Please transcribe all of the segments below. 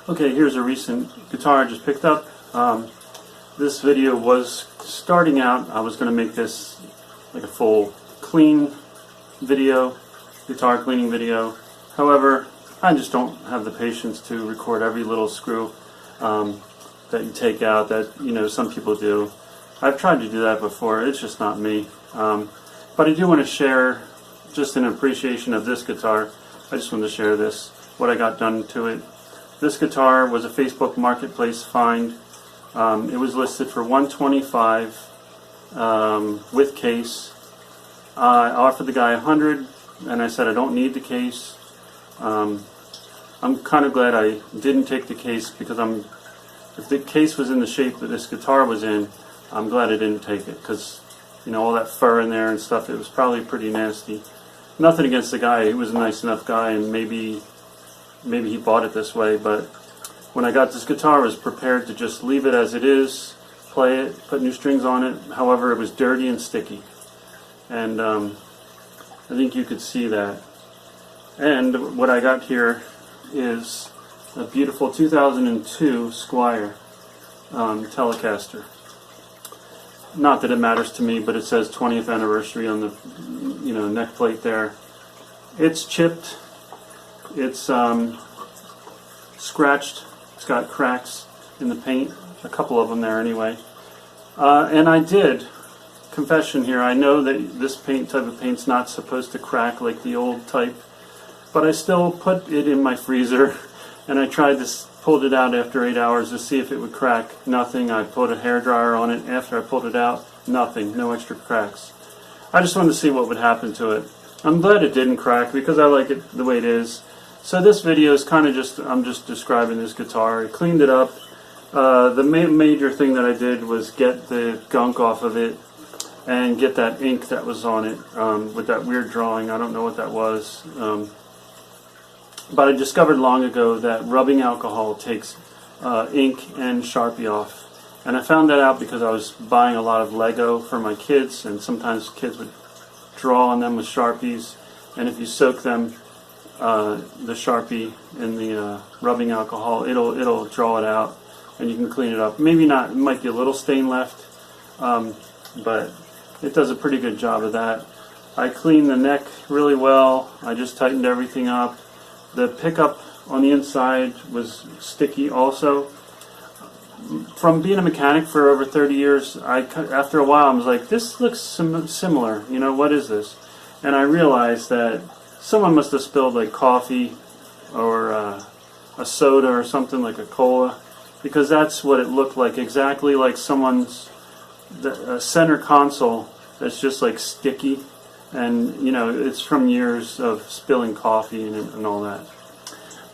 Okay, here's a recent guitar I just picked up. This video was starting out. I was going to make this like a full clean video, guitar cleaning video. However, I just don't have the patience to record every little screw that you take out that, you know, some people do. I've tried to do that before. It's just not me. But I do want to share just an appreciation of this guitar. I just want to share this, what I got done to it. This guitar was a Facebook Marketplace find. It was listed for $125 with case. I offered the guy $100, and I said I don't need the case. I'm kind of glad I didn't take the case, because if the case was in the shape that this guitar was in, I'm glad I didn't take it, because, you know, all that fur in there and stuff, it was probably pretty nasty. Nothing against the guy. He was a nice enough guy, and maybe he bought it this way, but when I got this guitar I was prepared to just leave it as it is, play it, put new strings on it. However, it was dirty and sticky, and I think you could see that. And what I got here is a beautiful 2002 Squire Telecaster. Not that it matters to me, but it says 20th anniversary on the, you know, neck plate there. It's chipped. It's scratched. It's got cracks in the paint, a couple of them there anyway. And I did, confession here, I know that this type of paint's not supposed to crack like the old type, but I still put it in my freezer and I tried this, pulled it out after 8 hours to see if it would crack. Nothing. I put a hairdryer on it. After I pulled it out, nothing. No extra cracks. I just wanted to see what would happen to it. I'm glad it didn't crack because I like it the way it is. So this video is kind of just, I'm just describing this guitar. I cleaned it up. The major thing that I did was get the gunk off of it and get that ink that was on it with that weird drawing. I don't know what that was. But I discovered long ago that rubbing alcohol takes ink and Sharpie off. And I found that out because I was buying a lot of Lego for my kids, and sometimes kids would draw on them with Sharpies. And if you soak them, the Sharpie in the rubbing alcohol, it'll draw it out, and you can clean it up. Maybe not, it might be a little stain left, but it does a pretty good job of that. I cleaned the neck really well. I just tightened everything up. The pickup on the inside was sticky also. From being a mechanic for over 30 years, after a while I was like, this looks similar, you know, what is this? And I realized that someone must have spilled like coffee or a soda or something, like a cola, because that's what it looked like, exactly like someone's center console that's just like sticky, and you know, it's from years of spilling coffee and all that.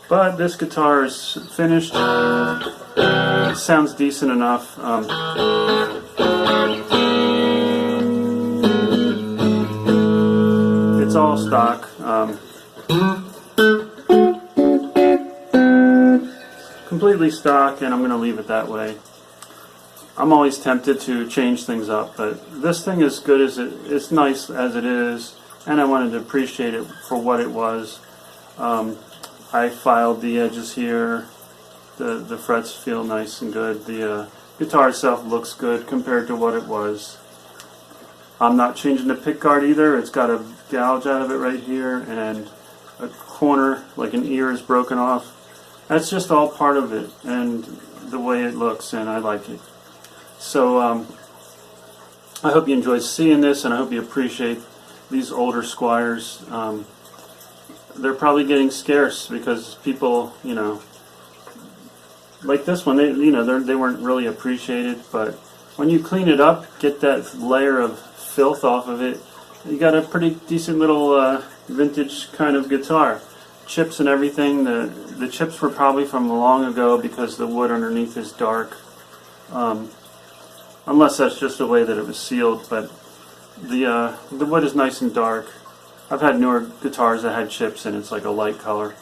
But this guitar is finished. It sounds decent enough. It's all stock. Completely stock, and I'm going to leave it that way. I'm always tempted to change things up, but this thing is good as it's nice as it is, and I wanted to appreciate it for what it was. I filed the edges here. The frets feel nice and good. The guitar itself looks good compared to what it was. I'm not changing the pick guard either. It's got a gouge out of it right here, and a corner, like an ear, is broken off. That's just all part of it, and the way it looks, and I like it. So I hope you enjoyed seeing this, and I hope you appreciate these older Squires. They're probably getting scarce because people, you know, like this one, they weren't really appreciated. But when you clean it up, get that layer of filth off of it, you got a pretty decent little vintage kind of guitar. Chips and everything. The chips were probably from long ago because the wood underneath is dark. Unless that's just the way that it was sealed, but the wood is nice and dark. I've had newer guitars that had chips and it's like a light color.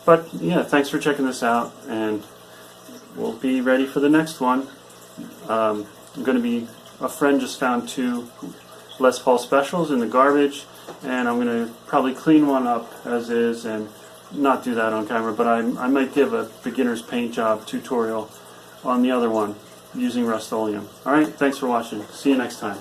But yeah, thanks for checking this out, and we'll be ready for the next one. I'm going to be, a friend just found 2 Les Paul Specials in the garbage, and I'm going to probably clean one up as is and not do that on camera, but I might give a beginner's paint job tutorial on the other one using Rust-Oleum. Alright, thanks for watching. See you next time.